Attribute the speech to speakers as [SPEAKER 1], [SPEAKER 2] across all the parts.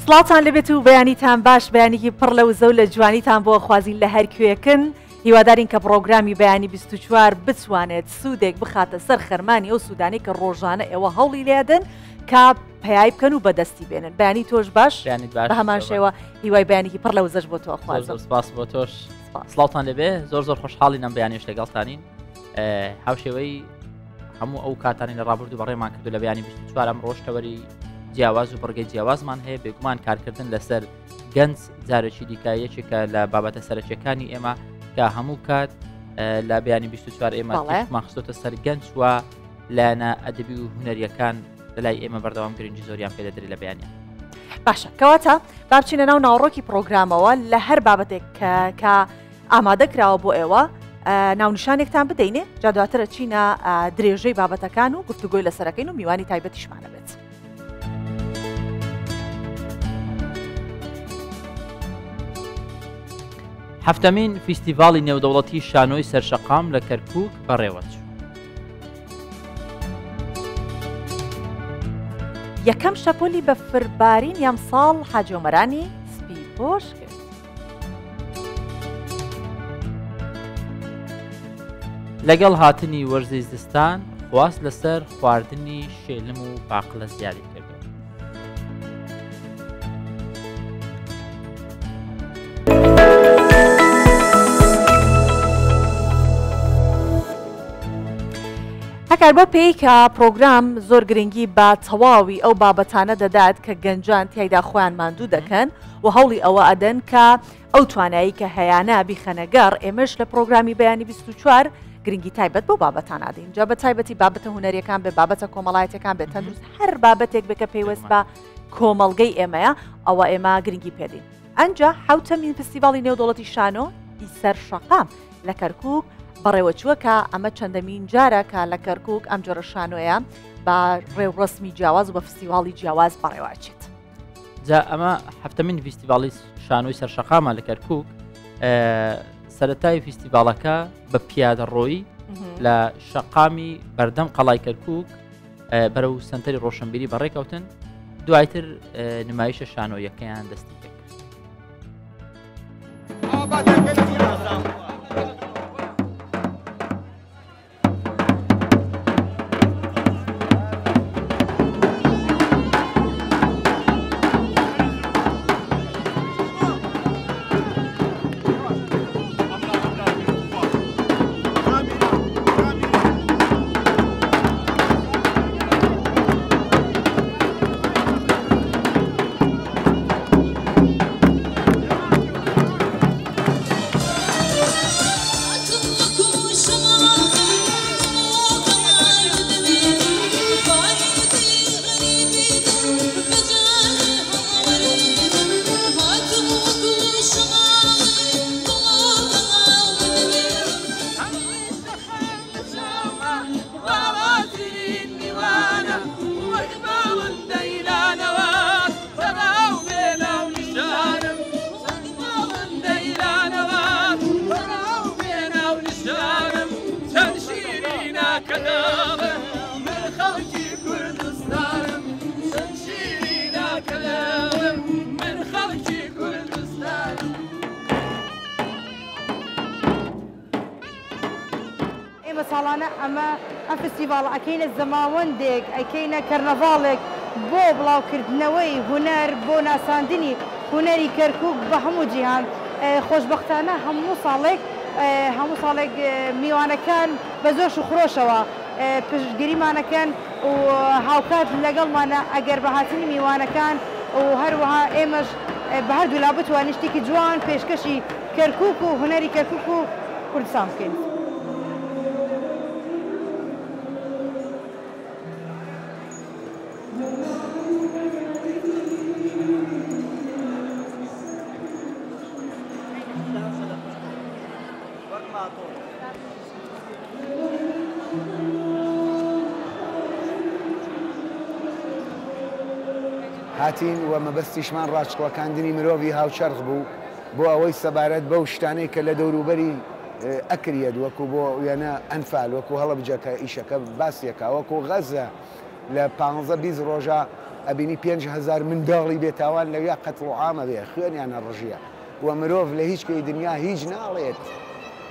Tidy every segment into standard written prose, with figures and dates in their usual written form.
[SPEAKER 1] سڵاتان لەبێت و بەیانیتان باش بەیانێکی پڕ لە وزە و لە جوانیتان بۆ خوازین لە هەر کوێکن هیوادارین کە پرۆگرامی بەیانی 24 بتوانێت سوودێک بخاتە سەر خەرمانی ئەو سوودانی کە ڕۆژانە ئێوە هەوڵی لێدن کە پەیای بکەن و بەدەستی بێنن. بەیانی تۆش باش بە هەمان شێوە هیوای بەیانێکی پڕ لە وزەش بۆ تۆ خوازم.
[SPEAKER 2] سپاس بۆ تۆش. سڵاتان لەبێ زۆر خۆشحاڵی نەم بەیانیش لەگەڵتانین. هاوشێوەی هەموو ئەو کاتانی لە ڕابردوو بەڕێمان کردو لە بەیانی 24 ئەم ڕۆژتەوەری جیاواز و بڕگەی جیاوازمان هەیە بێگومان کارکردن لەسەر گەنج جارێکی دیکایەکێکە لە بابەتە سەرچیەکانی ئێمە کە هەموو کات لە بەیانی 24 ئێمە ماخستۆتە سەر گەنج وە لایەنە ئەدەبی و هونەریەکان لەلای ئێمە بەردەوام گرنگی زۆریان پێدەدرێت لە بەیانیان.
[SPEAKER 1] باشە کەواتە با بچینە ناو ناوڕۆکی پرۆگرامەوە لە هەر بابەتێک کە ئامادە کراوە بۆ ئێوە ناونیشانێکتان بدەینێ جا دواترە چینە درێژەی بابەتەکان و گفتوگۆی لەسەرەکەین و میوانی تایبەتیشمانە بێت.
[SPEAKER 2] هەفتەمین فیستیڤاڵی نێودەوڵەتی شانۆی سەرشەقام لە کەرکووک بەڕێوەچوو.
[SPEAKER 1] یەکەم شەپۆلی بە فربارین یەم ساڵ حاجۆمەرانی سپی پۆش کرد.
[SPEAKER 2] لەگەڵ هاتنی وەرزەی زستان خواست لەسەر خواردنی شێلم و باقلە زیادی کردەوە.
[SPEAKER 1] هەکار بۆ پێی کە پرۆگرام زۆر گرنگی بە تەواوی ئەو بابەتانە دەدات کە گەنجان تیایدا خۆیان ماندوو دەکەن و هەوڵی ئەوە ئەدەن کە ئەو توانایی کە هەیەە بیخەنەگەڕ ئێمەش لە پرۆگرامی بەیانی 24 گرنگی تایبەت بۆ بابەتان ئادەین. جا بە تایبەتی بابەتە هونەریەکان بێ بابەتە کۆمەڵایەتەکان بێت تەندروست هەر بابەتێک بکە پێیوەست بە کۆمەڵگەی ئێمەیە ئەوە ئێمە گرنگی پێدەین. ئەنجا حوتەمین فستیڤاڵی نێودەوڵەتی شانۆ ئیسەر شەقام لە کەرکووک بەڕێوەچووە کە ئەمە چەندەمین جارە کە لە کەرکووک ئەم جۆرە شانۆیە بە ڕێوڕسمی جیاواز و بە فستیڤاڵی جیاواز بەڕێواچێت.
[SPEAKER 2] جا ئەمە هەفتەمین فیستیڤاڵی شانۆی سەرشەقامە لە کەرکووک سەرەتای فیستیڤاڵەکە بە پیادەڕۆیی لە شەقامی بەردەم قەڵای کەرکووک بەرەو سنتەری ڕۆشنبیری بەڕێکەوتن دوایتر نمایشە شانۆیەکەیان دەستی کرد.
[SPEAKER 3] ساڵانە ئەمە ئەم فستیڤاڵ ئەکەینە زەماوەندێک ئەکەینە کەرنەڤاڵێک بۆ بڵاوکردنەوەی هونەر بۆ ناساندنی هونەری کەرکووک بە هەموو جیهان. خۆشبەختانە هەموو ساڵێک میوانەکان بە زۆر و خڕۆشەوە پشتگیریمانەکەن و هاوکات لەگەڵمانە ئەگەر بە هاتنی میوانەکان و هەروەها ئێمەش بە هەردوو لا بتوانین شتێکی جوان پێشکەشی کەرکووک و هونەری کەرکووک و کوردستان بکەین.
[SPEAKER 4] هاتین و مەبەستیشمان ڕاستقوڵەکاندنی مرۆڤی هاوچەرخ بوو بۆ ئەوەی سەبارەت بەو شتانەی کە لە دەوروبەری ئەکرێت وەکو بۆ وێنە ئەنفال وەکو هەڵە بجەکە ئیشەکە باسیەکە وەکو غەزە لە 15-20 ڕۆژە ئەبینی 5,000 منداڵی بێتاوان لەویا قەتڵ و عامە بێ خوێنیانە ڕژیە و مرۆڤ لە هیچ کەی دنیا هیچ ناڵێت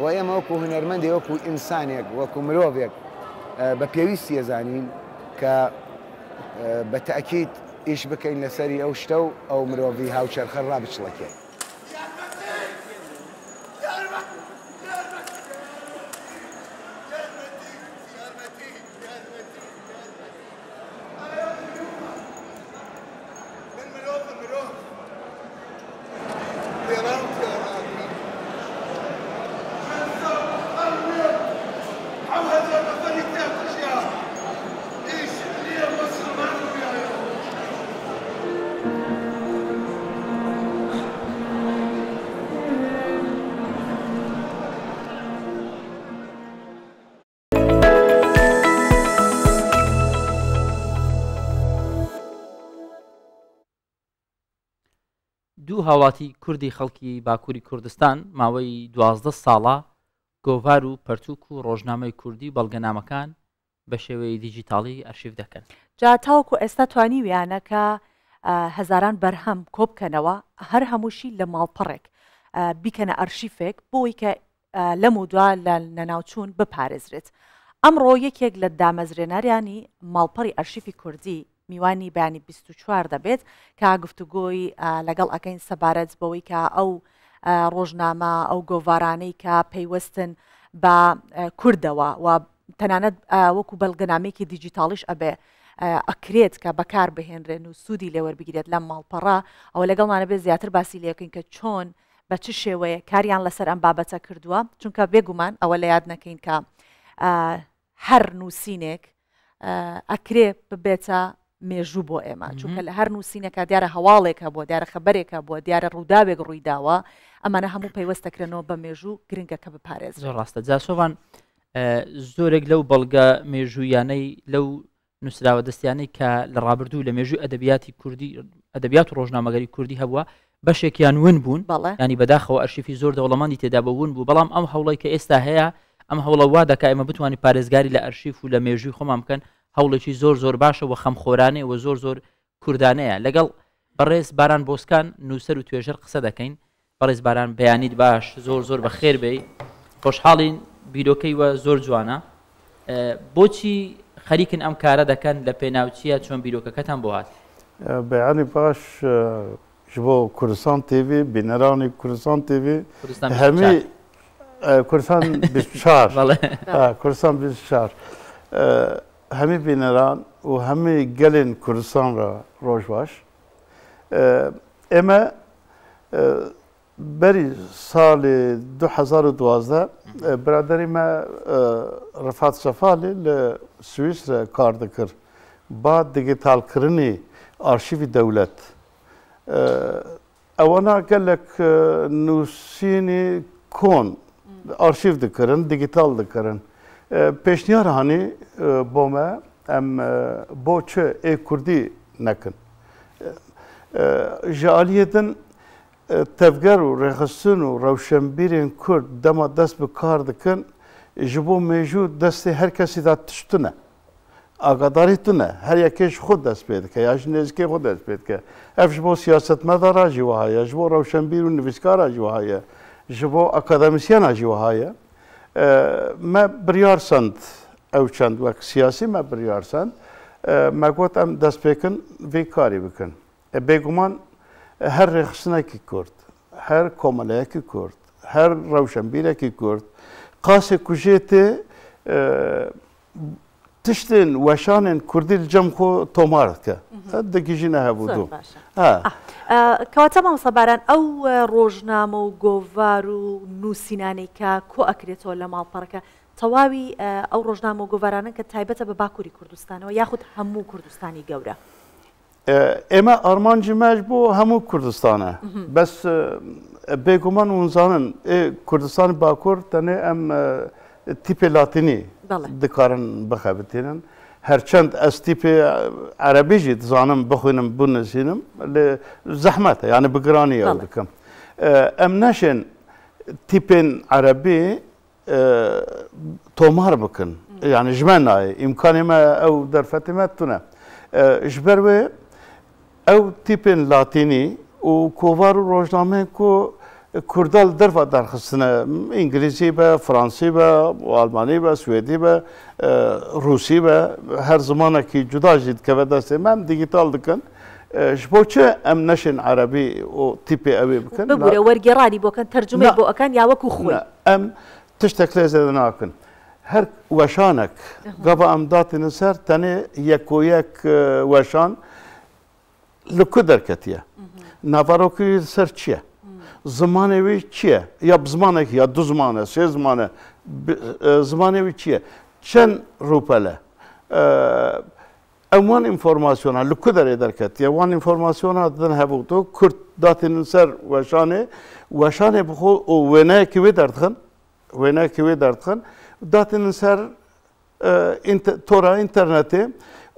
[SPEAKER 4] و ئێمە وەکو هونەرمەندێ وەکو ئینسانێک وەکو مرۆڤێک بە پێویستی ێزانین کە بە تەئکید ئیش بکەین لەسەری ئەو شتە و ئەو مرۆڤی هاوچەرخە ڕابچڵەکێ.
[SPEAKER 2] دوو هاوڵاتی کوردی خەڵکی باکووری کوردستان ماوەی 12 ساڵە گۆڤار و پەرتووک و ڕۆژنامەی کوردی بەڵگەنامەکان بە شێوەیە دیجیتاڵی ئەرشیف دەکەن.
[SPEAKER 1] جا تاوەکو ئێستا توانی ویانەکە هەزاران بەرهەم کۆبکەنەوە هەر هەمووشی لە ماڵپەڕێک بیکەنە ئەرشیفێک بۆی کە لەم و دوا لە نەناوچوون بپارێزرێت. ئەمڕۆ یەکێک لە دامەزرێناریانی ماڵپەڕی ئەرشیفی کوردی میوانی بەیانی 24 دەبێت کە گفتوگۆی لەگەڵ ئەەکەین سەبارەت بەوەی کە ئەو ڕۆژنامە ئەو گۆڤارانەی کە پەیوەستن بە کوردەوە و تەنانەت وەکو بەڵگەنامەیەکی دیجیتاڵیش ئەبێ ئەکرێت کە بەکار بهێنرێن و سوودی لێوەربگرێت لەم ماڵپەڕە ئەوە لەگەڵمانە بێت زیاتر باسی لێکەین کە چۆن بە چ شێوەیە کاریان لەسەر ئەم بابەتە کردووە چونکە بێگومان ئەوە لە یاد نەکەین کە هەر نووسینێک ئەکرێ ببێتە مێژوو بۆ ئێمە چونکە لە هەر نووسینەکە دیارە هەواڵێکە بۆ دیارە خەبەرێکە بۆ دیارە ڕووداوێک ڕوویداوە ئەمانە هەموو پەیوەستەکرێنەوە بە مێژوو گرنگەکە بپارێز.
[SPEAKER 2] زۆر ڕاستە جاسۆوان زۆرێک لەو بەڵگە مێژوویانەی لەو نووسراوە دەستیانەی کە لە ڕابردوو لە مێژووی ئەدەبیاتی کوردی ئەدەبیات و ڕۆژنامەگەری کوردی هەبووە بەشێکیان ون بوون ینی بەداخەوە ئەرشیفی زۆر دەوڵەمەندی تێدا بە ون بوو بەڵام ئەم هەوڵی کە ئێستا هەیە ئەم هەوڵە وا دەکا ئێمە بتوانانی پارێزگاری لە ئەرشیف و لە مێژووی خۆمان بکەن هەوڵێکی زۆر باشە و خەمخۆرانێ و زۆر کوردانەیە لەگەڵ بەڕێز باران بۆسکان نووسەر و توێژەر قسە دەکەین. بەڕێز باران بەیانیت باش زۆر بە خێر بێ خۆشحاڵین بیرۆکەی وە زۆر جوانە بۆچی خەریکن ئەم کارە دەکەن لە پێناوچیە چۆن بیرۆکەکەتان بۆ هات؟
[SPEAKER 5] بەیانی باش ji bo Kurdistan TV bîneranê Kurdistan TV hemî Kurdistan 24 Kurdistan 24 hemî bîneran û hemî gelên Kurdistan re roj baş. Eme berî salê 2012 biraderî me Rifat Şefalî li Swîsre kar dikir ba digitalkirinê arşîvî dewlet. Ewana gelek nûsînê kon arşîv dikirin, digital dikirin. Pêşniyar hanî bo me em bo çi ê Kurdî nekin. Ji aliyê din tevger û rêxistin û rewşenbîrên Kurd dema dest bi kar dikin ji bo mêjû destê her kesî da tiştine. Agadarî tune her yekê ji xwe dest pê dike ya ji nêzîkê xwe dest pê dike. Ev ji bo siyasetmedara jî wiha ye, ji bo rewşenbîr û nivîskara jî wiha ye, ji bo akademisyena jî wiha ye. Me biryar send ew çend wek siyasî me biryar send me got em dest pêkin vê karî bikin. Bêguman her rêxistinekî Kurd, her komeleyekî Kurd, her rewşenbîrekî Kurd qasê ku jê tê tiştên weşanên Kurdî li cem xwe tomar dike. Dikîjîne hebû dû.
[SPEAKER 1] کەواتە مامۆستا باران ئەو ڕۆژنامە و گۆڤار و نووسینانەی کە کۆ ئەکرێتەوە لە ماڵپەڕەکە تەواوی ئەو ڕۆژنامە و گۆڤارانە کە تایبەتە بە باکووری کوردستانەوە یاخود هەموو کوردستانی گەورە.
[SPEAKER 5] ئێمە ئارمانجیمەش بۆ هەموو کوردستانە بەس بێگومان ونزانن کوردستانی باکوور تەنێ ئەم تیپێ لاتینی dikarin bixebitînin herçend ez tîpê erebî jî dizanim bixwînim binivîsim lê zehmet e yani bi giranî ew dikim. Em neşên tîpên erebî tomar bikin yani ji me nayê îmkanê me ew derfetê me tune. Ji ber wê او تیپن لاتینی و کووار و روزنامه کو کردال درفا درخستنه انگلیسی به فرانسی به آلمانی به سوئدی به روسی به هر زمانه که جدا جدید که دسته من دیجیتال دکن شبوچه ام نشن عربي و تيبي أوي بكن
[SPEAKER 1] بقول ورقراني بوكن ترجمة بوكن يا وكو خوي
[SPEAKER 5] ام تشتكل زي ناكن هر وشانك قبا ام دات نسر تاني يكويك وشان لكدر كتيا نافاروكي سر چيه زمانه وی چیه یا بزمانه یا دو زمانه سه زمانه زمانه وی چیه چند روپله اوان انفورماسیونا لکدر درکت یا وان انفورماسیونا دن هبوتو کرد داتن سر وشانه بخو ونه کیوی دردخن داتن سر تورا اینترنتی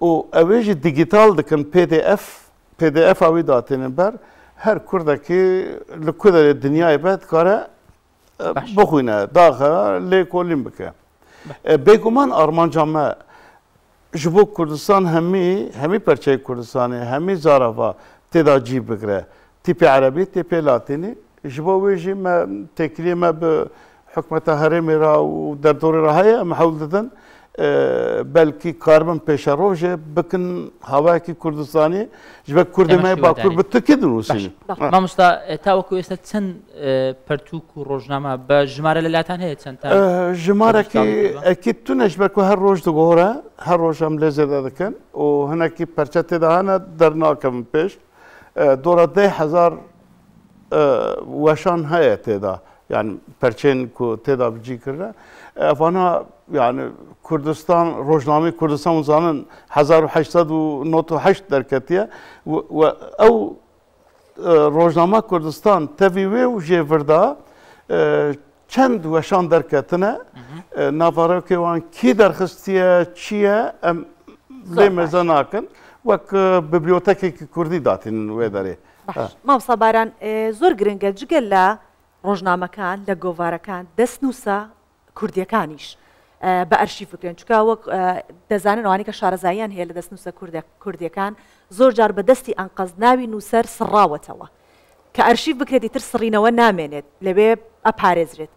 [SPEAKER 5] و اویج دیجیتال دکن پی دی اف اوی داتن بر هر کردکی لکدر دنیای بعد کاره بخوینه داخل لیکولیم بکه بگمان آرمان جامعه جبو کردستان همی پرچه کردستانی همی زارفا تداجی بگره تیپ عربی تیپ لاتینی جبو ویجی ما تکلیه ما به حکمت هرمی را و در دور راهی محاول دادن بلکی کاربن پیش روزه بکن هوایی که کردستانی جبه کرد ما با کرد بتکی دروسیم.
[SPEAKER 2] ما مستا تاوکو است چند پرتوک و روزنامه با جماره لاتان هست چند تا
[SPEAKER 5] جماره که اکید تو نشبه که هر روز دگوره هر روز هم لذت دادن و هنر کی پرچه تداهنه در ناکم پیش دورا 10,000 وشان های تدا يعني پرچین کو تدا بجی کرده افانا يعني كردستان روزنامه كردستان وزانن 1898 دركتيه و او روزنامه كردستان تفيوي و جيفردا چند وشان دركتنه نافاروكي وان كي درخستيه چيه ام لمزناكن وك ببليوتيكي كردي داتن ويداري
[SPEAKER 1] ما بصباران زور گرنگه جگلا روزنامه كان لگوواره كان دسنوسا کوردیەکانیش بە ئەرشیف بکرێن چکە وەک دەزانن ئەوانەی کە شارەزاییان هەیە لە دەست نووسە کوردیەکان زۆر جار بە دەستی ئەنقەز ناوی نووسەر سڕاوەتەوە کە ئەرشیف بکرێتی تر سڕینەوە نامێنێت لەوێ ئەپارێزرێت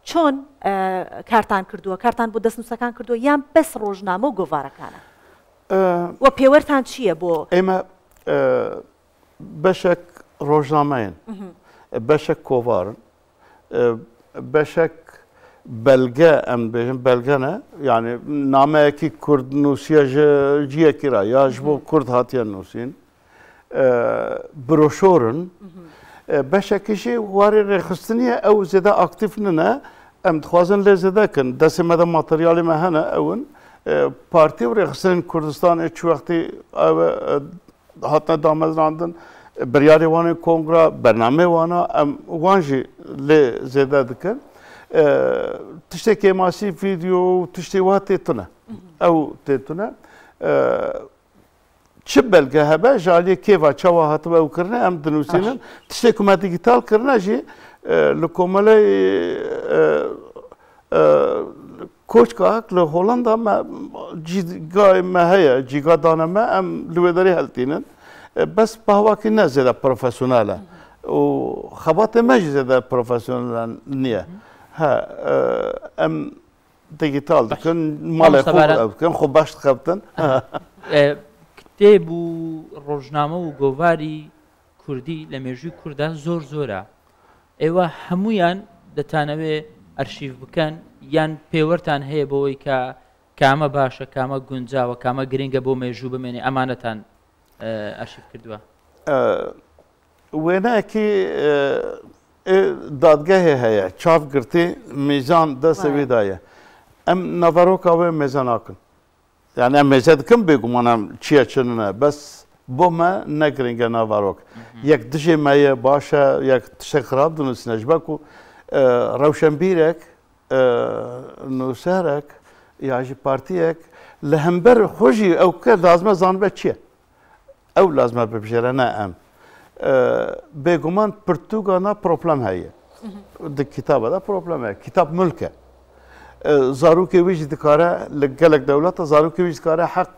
[SPEAKER 1] چۆن کارتان کردووە کارتان بۆ دەست نووسەکان کردووە یان بەس ڕۆژنامە و گۆڤارەکانە وە پێوەرتان چییە بۆ
[SPEAKER 5] ئێمە بەشێک ڕۆژنامەیەن بەشێک کۆڤارن بەشێک بلغه ام بيجن بلغه يعني نامه کی کرد نوسیه جیه کرا یا جبو کرد هاتیان نوسین بروشورن بشکشی واری رخصتنیه او زده اکتیف نه ام دخوازن لزده کن دست مده ماتریالی مهنه اون پارتی و رخصتن کردستان اچ وقتی هاتنا دامز راندن بریاری وانه کنگرا برنامه وانه ام وانجی لزده دکن تشتكي ماسي فيديو تشتي تيتنا او تيتنا تشبل جهبه جالي كيفا تشوا هاتوا وكرنا ام دنوسينا تشتكي ما ديجيتال كرنا جي لكومالي كوش كاك لهولندا ما جيغا ما هي جيغا دانا ما ام لويدري هالتينن بس بهوا كنا زيدا بروفيسيونالا وخبات ما زيدا بروفيسيونال نيه ها ام ديجيتال كان مال كان خو باش تخبطن
[SPEAKER 2] كتاب روزنامه و گۆڤاری کوردی لە مێژووی کووردا زۆر زۆرە ئێوە هەمویان دەتانەوێ ئەرشیف بکەن یان پێوەرتان هەیە بۆەوەی کە کامە باشە کامە گونجاوە کامە گرنگە بۆ مێژوو بمێنێ ئەمانەتان ئەرشیف کردووە
[SPEAKER 5] وێنەیەکی دادگاهی هەیە چاپ گرتی میزان دەستەوی دایە ئەم نەڤەرۆکاوێ مێزە ناکن یعنی ئەم مێزە دکەم بێگومانم چییە چنە بەس بۆ مە نەگرنگە ناڤەرۆک یەک دژێ مەیە باشە یەک تشتێک خراپ دونووسینە ji ber ku rewşenbîrek nûserek ya jî partiyek li hember xwe jî ew ke lazime zanbe çi ye ew lazime bibijêre ne em بێگومان پرتوگانا پرۆبلەم هەیە di kitaba da problem heye kitap mülk e zarokê wî jî dikare li gelek dewleta zarokê wî jî dikare heq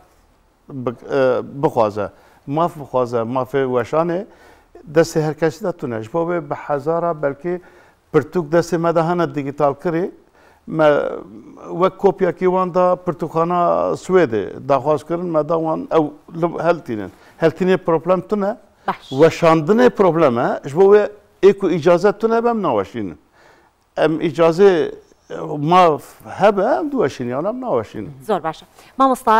[SPEAKER 5] bixwaze ماف بخوازه ماف وشانه دست هر کسی دا تونه جبوه به هزاره بلکه پرتوک دست مدهانه دیجیتال کری ما وک کپیا کی وان دا پرتوخانه سویده داخواست کردن مدا وان او هلتینه پروبلم تونه و شاندنه پروبلمه جبوه ایکو اجازه تونه بم نواشین ام اجازه ما هبه ام دواشین یا ام نواشین
[SPEAKER 1] زۆر باشە مامۆستا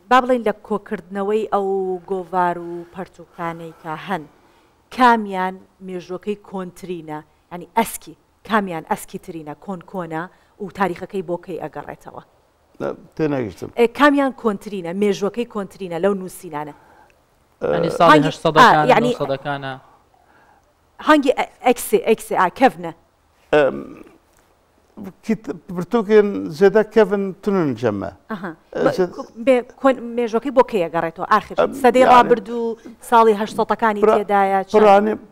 [SPEAKER 1] با بڵین لە کۆکردنەوەی ئەو گۆڤار و پەرتوکانەی کە هەن کامیان مێژوەکەی کۆنترینە ینی ئەسکی کامیان ئەسکی ترینە کۆنکۆنە و تاریخەکەی بۆکەی ئەگەڕێتەوە
[SPEAKER 5] تێنەگەیشتم
[SPEAKER 1] کامیان کۆنترینە مێژوەکەی کۆنترینە لەو نووسینانە
[SPEAKER 2] ینی سەدەکانە
[SPEAKER 1] هەنگی ئەکسێ کەڤنە
[SPEAKER 5] پرتوکێن زێدە کەڤن تونن جەمە
[SPEAKER 1] مێژوەکەی بۆ کەی ئەگەڕێتەوە ئاخر سەدەی ڕابردوو ساڵی 80ەکانی تێدایە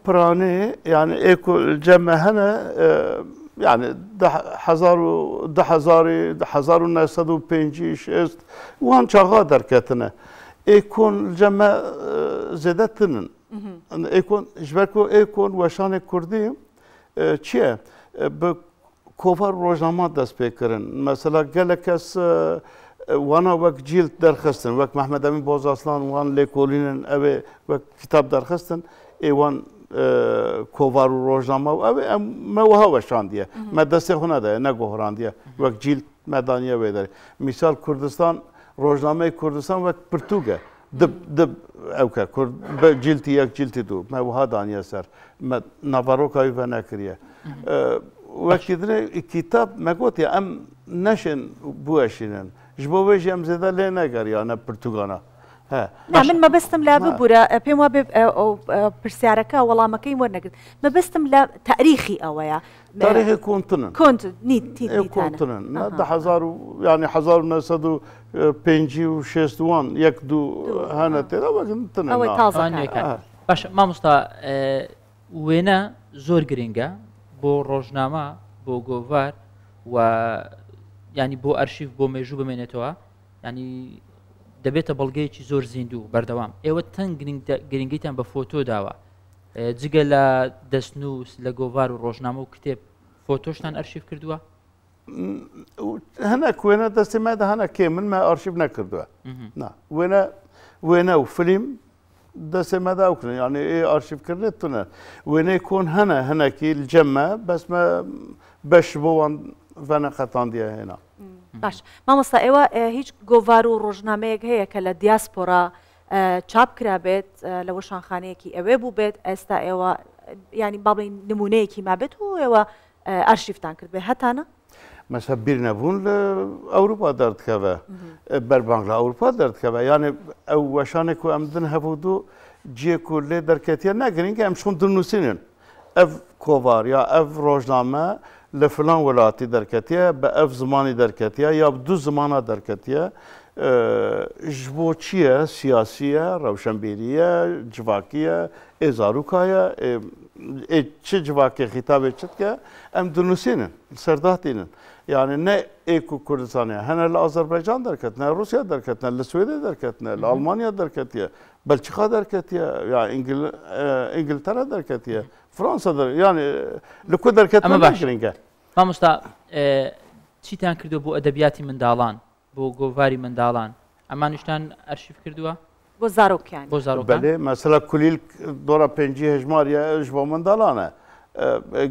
[SPEAKER 5] پرانێ یعنی ئێکو جەمە هەنە يعني 1950 وان شغا دركتنا يكون الجماعة زادتنا يكون جبركو يكون وشان كردي چیه بكوفر روزنامه دست بکرن مثلا گلکس وانا وقت جیل درخستن وقت محمد امین بازرسان وان لیکولینن اوه وقت کتاب درخستن ایوان کوفر روزنامه اوه موها وشاندیه ما دست خونه ده نه گوهراندیه وقت جیل مدانیه ویداری مثال کردستان روزنامه کردستان وقت پرتوگه دب اوكا كرد جلتي يك جلتي دو ما وهذا دانيا سر ما نافاروكا يفنا كريه وكذا الكتاب ما قلت يا ام نشن بواشين جبوجي ام زاد لنا قري انا برتغانا ها
[SPEAKER 1] من ما بستم لا ببورا بيما او برسياركا والله ما كاين ورنك ما بستم لا تاريخي اويا
[SPEAKER 5] تاريخي كنت
[SPEAKER 1] نيت
[SPEAKER 5] كنتن ده حزار يعني حزار نسدو بينجي وشيستوان يكدو هانا ترى وكنتن
[SPEAKER 1] او تازه
[SPEAKER 2] باش ما مستا وينا زور جرينجا بو روزنامه بو غوفار و يعني بو ارشيف بو ميجو بمينتوا يعني دەبێتە بەڵگەیەکی زۆر زیندوو بەردەوام ئێوە تەنگ گرنگیتان بە فۆتۆ داوە جگە لە دەستنووس لە گۆڤار و ڕۆژنامە و کتێب فۆتۆشتان ئەرشیف کردووە؟
[SPEAKER 5] هەنا وێنە دەستی مادە هەنا کێ من ما ئەرشیف نەکردووە وێنە و فلیم دەستی مادا ئەوکردن یعنی ئێ ئەرشیفکردنێت تونە وێنەی کۆن هەنەکی جەممە بەسمە بەش بۆوان ڤەنە قەتاندیە هێنا
[SPEAKER 1] باش مامۆستا ئێوە هیچ گۆڤار و ڕۆژنامەیەک هەیە کە لە دیاسپۆرا چاپ کرابێت لەوە شانخانەیەکی ئەوێ بوو بێت ئێستا ئێوە ینی باڵین نمونەیەکی مابێت و ئێوە ئارشیفتان کرد بێ هەتانە
[SPEAKER 5] مەسە بیر نەبوون لە ئەوروپا دەردکەوە بەربانگ لە ئەوروپا دەردکەوە یانێ ئەو وەشانێک و ئەمدن هەبوو دوو جێک و لێ دەرکەتیە نەگرینکە ئەم چۆن دنووسینن ئەف کۆڤار یا ئەف ڕۆژنامە لفلان ولاتي دركتيا بأف زماني دركتيا يا بدو زمانة دركتيا جبوتشيا سياسية روشنبيرية جواكية إزاروكايا تش جواكي خطابة تشتكا أم دنوسينن سرداتينن يعني نا إيكو كردستانيا هنا لأذربيجان دركتنا روسيا دركتنا لسويديا دركتنا لألمانيا دركتيا بلجيكا دركتيا يعني إنجلترا دركتيا فرنسا يعني لكو دركتنا
[SPEAKER 2] ماشرينكا مامۆستا چیتان کردو بۆ ئەدەبیاتی منداڵان بۆ گۆڤاری منداڵان ئەمانیشتان ئەرشیف کردووە
[SPEAKER 1] بۆ زارۆکیان
[SPEAKER 2] بۆ زارۆکان
[SPEAKER 5] بەڵێ مەسەلا کولیل دۆڕە پێنجی هەژماریە ژ بۆ منداڵانە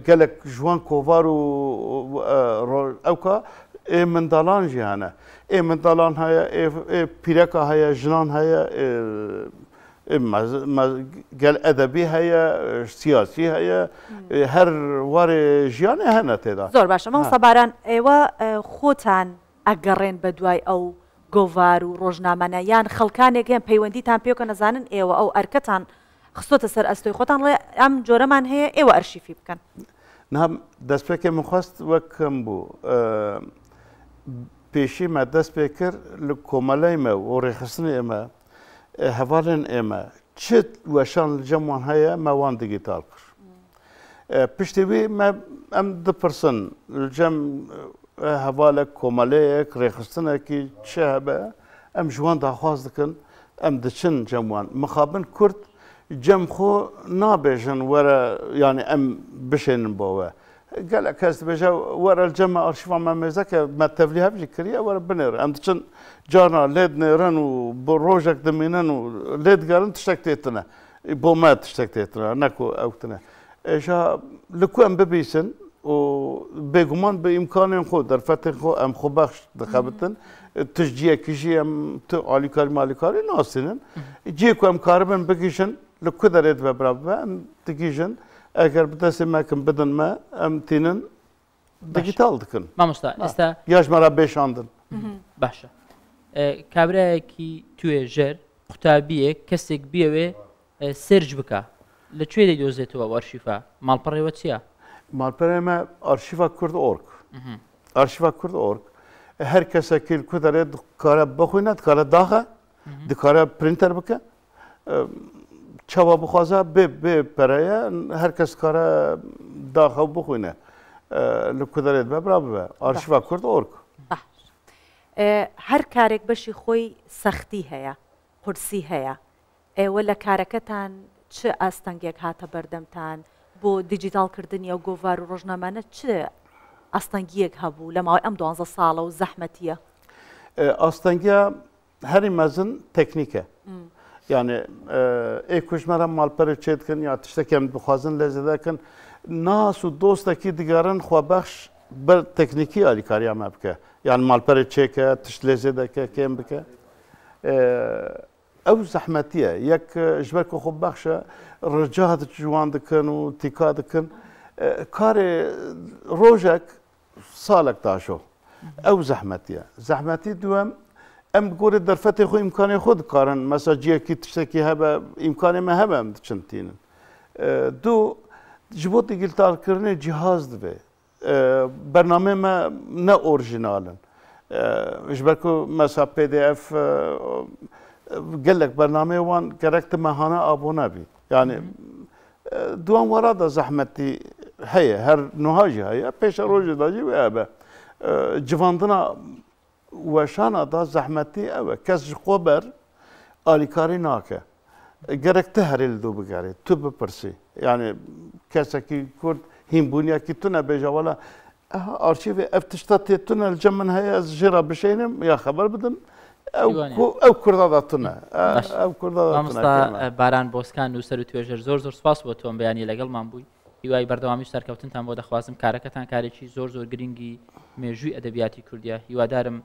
[SPEAKER 5] gelek جوان کۆڤار و ئەوکە ئێ منداڵان ژیانە ئێ منداڵان هەیە ئێ پیرەکە هەیە ژنان هەیە قال ادبي هي سياسي هي هر وار جيان هنا تدا
[SPEAKER 1] زور باشا ما صبران ايوا خوتان اگرين بدواي او گوڤار و ڕۆژنامەنە یان خەڵکانێکیان پەیوەندیتان پێ بکەن نەزانن ئێوە ئەو ئەرکەتان خستۆتە سەر ئەستۆی خۆتان ڵێ ئەم جۆرەمان هەیە ئێوە ئەرشیفی بکەن
[SPEAKER 5] نعم دەستپێکێ من خواست وەکەم بوو پێشی مە دەست پێ کرد لە کۆمەلەیمە و ڕێخستنی ئێمە هەواڵێن ئێمە چت وەشان جەموان هەیە مەوان دیگیتال کرد پشتیوی ئەم دپرسن جەم هەواڵە کۆمەلەیەک ڕێخستنێکی چه هەبە ئەم ژوان داخواز دکن ام دچن جموان مخابن كرد جم خو نابجن ورا يعني ام بشين بوا قال كاست بجا ورا الجمع ارشيف ما مزك ما تفليها بجكريا ورا بنر ام دچن جانا ليد نيران وبروجك دمينن وليد قالن تشتكتنا بوما تشتكتنا نكو اوتنا اجا لكو ام ببيسن وبيغمان بامكانهم خو در فتح خو ام خو بخش دخبتن تشجيع كشي ام علي كار مالي كار ناسنن جيكو ام كاربن بكيشن لكو دريد ببراب ام تكيشن اگر بتسمى كم بدن ما ام تينن ديجيتال دكن
[SPEAKER 2] ما مستا استا
[SPEAKER 5] ياش مرا بيشاندن
[SPEAKER 2] باشا كابراكي تويجر قطابيه كسك بيوي سيرج بكا لچوي دي دوزيتو ارشيفا مالبري وتسيا
[SPEAKER 5] مالبري ما ارشيفا كرد اورك ارشيفا كرد اورك هر کسی که کدره کار بخونه کار داغه دکاره پرینتر بکه چوا بخوازه به برای هر کس کار داغه بخونه لکدره ببره آرشیو کرد اورک
[SPEAKER 1] هر کارێک بەشی خۆی سەختی هەیە قورسی هەیە ئێوە لە کارەکەتان چ ئاستەنگێک هاتە بەردەمتان بۆ دیجیتالکردنی ئەو گۆڤار و ڕۆژنامانە چ ئاستەنگیەک هەبوو لە ماوەی ئەم 12 ساڵە و زەحمەتیە
[SPEAKER 5] ئاستەنگیا هەری مەزن تەکنیکە یعنی ئێکوژمەرە ماڵپەرە چێتکن یا تشتێکیان بخوازن لێزە دەکەن ناس و دۆستێکی دیگەرن خۆبەخش بەر تەکنیکی ئالیکاریان مە بکە یان ماڵپەرە چێکە تشت لێزێ دەکە کێم بکە ئەو زەحمەتیە یەک ژبەر کە خۆبەخشە ڕجات جوان دکن و تیکا دکن کارێ ڕۆژێک ساڵێک داشۆ ئەو زەحمەتیە زەحمەتی دووەم ئەم گۆرە دەرفەتی خۆ ئیمکانی خۆ دکارن مەساجیەکی تشتێکی هەبە ئیمکانی مە هەبە ئەم دچنتینن دوو ji bo digîltarkirinê cihaz dibe bername me ne orjinalin ji ber ku mesa pdf gelek bername wan gerek te mehane abone bî yani duan wera da zehmetî heye her niha jî heye pêşa rojê da jî wê hebe civandina weşana da zehmetî ew e kes ji xwe ber alîkarî nake gerek te herê li dû bigerê tu bipirsî yani kesekî Kurd hînbûniyekî tu nebêje wala arşîvê ev tişta tê tune li cem min heye ez jê re bişênim ya xeber bidin ew Kurda da tune ew Kurda da
[SPEAKER 2] tune baran boskan û ser û توێژەر زۆر زۆر سپاس بۆ تۆم بەیانی لەگەڵمان بووی هیوای بەردەوامی و سەرکەوتنتان بۆ دەخوازم کارەکەتان کارێکی زۆر زۆر گرنگی مێژووی ئەدەبیاتی کوردیە هیوادارم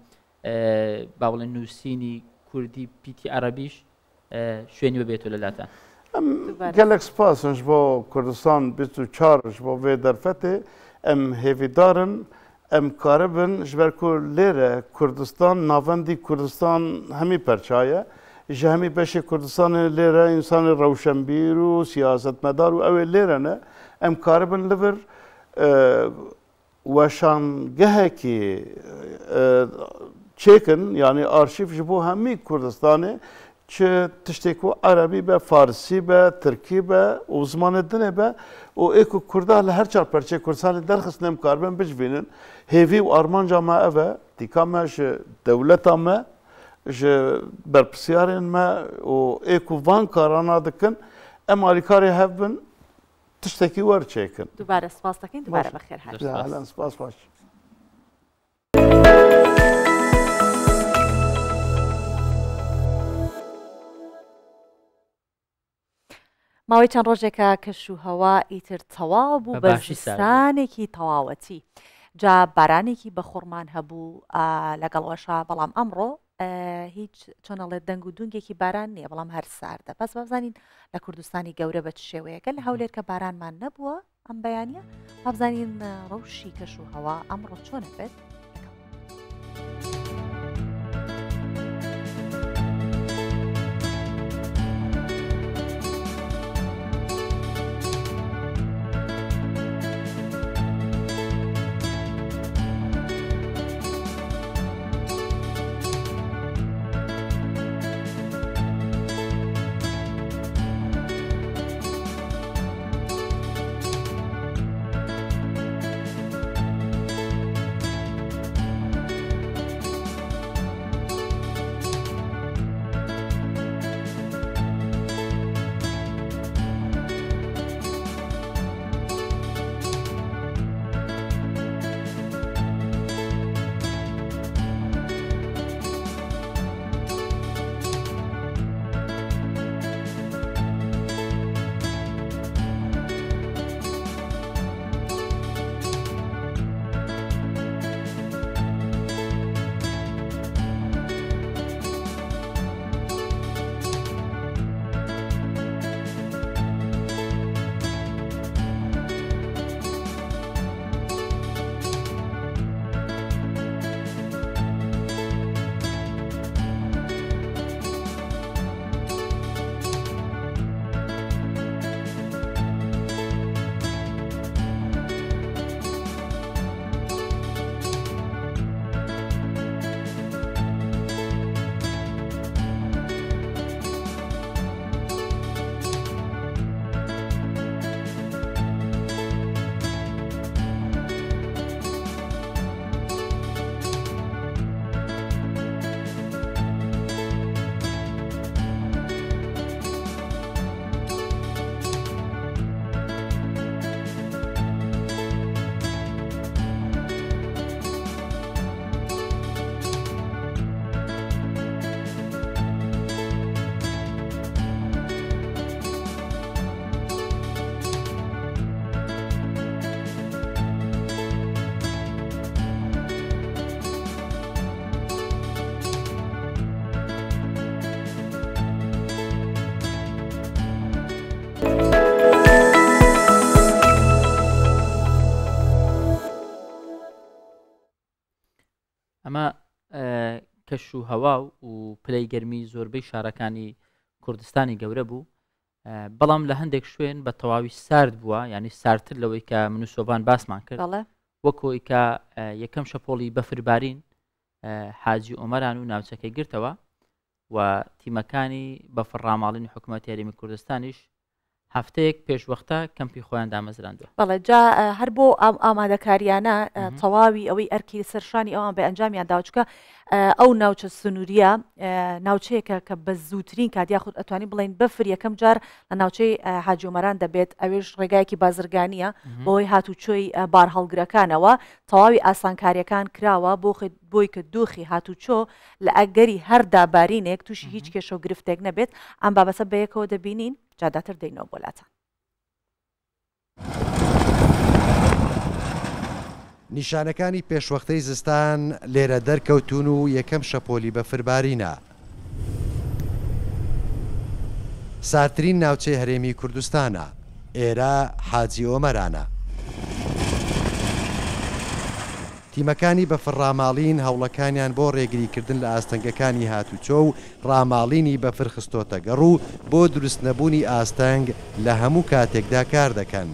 [SPEAKER 2] با بڵێن نووسینی کوردی پیتی عەرەبیش شوێنی ببێتەوە لەلاتان
[SPEAKER 5] gelek spasın ji bo Kurdistan 24 ji bo vê derfetê em hêvîdarin em karibin ji ber ku lêre Kurdistan navendî Kurdistan hemî perçaye ji hemî beşê Kurdistanê lêre însanê rewşenbîr û siyasetmedar û ew ê lêre ne em karibin li vir weşangehekî çêkin yani arşîv ji bo hemî Kurdistanê çi tiştê ku Erebî be, Farsî be, Tirkî be û zimanê dinê be û ê ku Kurda li her çar perçê Kurdistanê derxistin em karibin bijvînin hêvî û armanca me ev e dîka me ji dewleta me ji berpirsiyarên me û ê ku van karana dikin em alîkarê hev bin tiştekî werçêkin
[SPEAKER 1] دووبارە سپاس دەکەین دووبارە بەخێر
[SPEAKER 5] هات سپاس باش
[SPEAKER 1] ماوەی چەند ڕۆژێکە کەش و هەوا ئیتر تەواو بوو بە ژستانێکی تەواوەتی جا بارانێکی بەخۆڕمان هەبوو لەگەڵەوەشا بەڵام ئەمڕۆ هیچ چۆنەڵێت دەنگ و دونگێکی باران نییە بەڵام هەر ساردە بەس بەبزانین لە کوردستانی گەورە بە شێوەیەکە لە هەولێر کە بارانمان نەبووە ئەم بەیانە بابزانین ڕەوشی کەش و هەوا ئەمڕۆ چۆنە بێت
[SPEAKER 2] ئەمە کەش و هەوا و پلەی گەرمی زۆربەی شارەکانی کوردستانی گەورە بوو بەڵام لە هەندێک شوێن بە تەواوی سارد بووە ینی سارتر لەوەی کە من و سۆبان باسمان کرد وەکۆی کە یەکەم شەپۆڵی بەفربارین حاجی ئۆمەران و ناوچەکەی گرتەوە و تیمەکانی بەفڕاماڵین حکوومەت یاریمی کوردستانیش هەفتەیەک پێشوەختە کەمپی خۆیان دامەزراندووە.
[SPEAKER 1] بەڵێ جا هەر بۆ ئامادەکاریانە تەواوی ئەوەی ئەرکی سەرشانی ئەوان بە ئەنجامیان داوچکە ئەو ناوچە سنووریە ناوچەیەکە کە بە زووترین کات یاخود ئەتوانی بڵین بەفر یەکەم جار لە ناوچەی حاجی ئۆمەران دەبێت ئەوێش ڕێگایەکی بازرگانیە بۆی هاتوچۆی بار هەڵگرەکانەوە تەواوی ئاسانکاریەکان کراوە بۆی کە دۆخی هاتوچۆ لە ئەگەری هەر دابارینێک تووشی هیچ کێشە و گرفتێک نەبێت ئەم بابەتە بەیەکەوە دەبینین جاداتر دەینەوە بۆلاتان.
[SPEAKER 6] نیشانەکانی پێشوەختەی زستان لێرە دەرکەوتون و یەکەم شەپۆلی بەفربارینە. سارترین ناوچەی هەرێمی کوردستانە، ئێرە حاجی ئۆمەرانە. تیمەکانی بەفڕاماڵین هەوڵەکانیان بۆ ڕێگریکردن لە ئاستەنگەکانی هاتوچۆ و ڕاماڵینی بەفر خستۆتە گەڕ و بۆ دروست نەبوونی ئاستەنگ لە هەموو کاتێکدا کار دەکەن.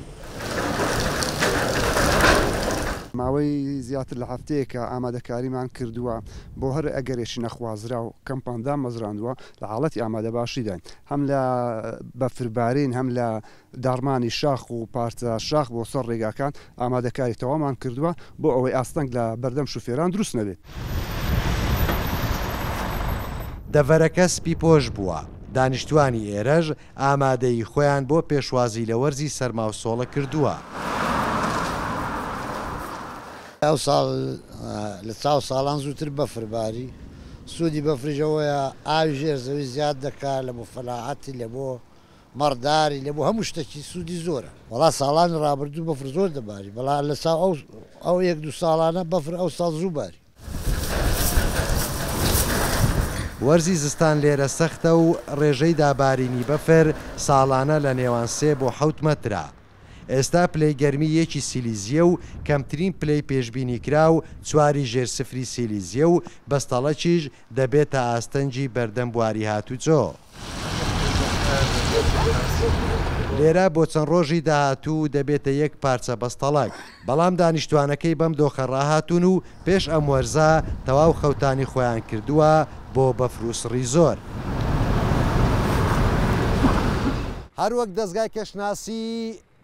[SPEAKER 7] ماوەی زیاتر لە هەفتەیەکە ئامادەکاریمان کردووە بۆ هەر ئەگەرێکی نەخوازرا و کەمپاندا مەزراندووە لە حاڵەتی ئامادە باشیدان هەم لە بەفربارین هەم لە داڕمانی شاخ و پارچە شاخ بۆ سەر ڕێگاکان ئامادەکاری تەوامان کردووە بۆ ئەوەی ئاستەنگ لە بەردەم شوفێران دروست نەبێت.
[SPEAKER 6] دەڤەرەکە سپی پۆش بووە. دانیشتوانی ئێرەش ئامادەی خۆیان بۆ پێشوازی لە وەرزی سەرماوسۆڵە کردووە.
[SPEAKER 8] ئەو ساڵ لە چاو ساڵان زووتر بەفرباری سوودی بەفریژەوەیە ئاوی ژێرزەوی زیاد دەکات لە بۆ فەلاحەتی لە بۆ مەڕداری لە بۆ هەموو شتێکی سوودی زۆرە. وڵا ساڵان ڕابردوو بەفر زۆر دەباری بەڵام لە ئەو یەک دو ساڵانە بەفر ئەو ساڵ زوو باری.
[SPEAKER 6] وەرزی زستان لێرە سەختە و ڕێژەی دابارینی بەفر ساڵانە لە نێوان 3 بۆ 7 مەترە. ئێستا پلەی گەرمی 1 سیلیزیە و کەمترین پلەی پێشبینی کرا و 4 ژێر سفری سیلیزیە و بەستەڵەکیش دەبێتە ئاستەنجی بەردەم بواری هاتوچۆ. لێرە بۆ چەند ڕۆژی داهاتوو دەبێتە 1 پارچە بەستەڵک بەڵام دانیشتوانەکەی بەم دۆخە ڕاهاتون و پێش ئەم وەرزە تەواو خەوتانی خۆیان کردووە بۆ بەفروسڕی زۆر. هەروەک دەستگای کەشناسی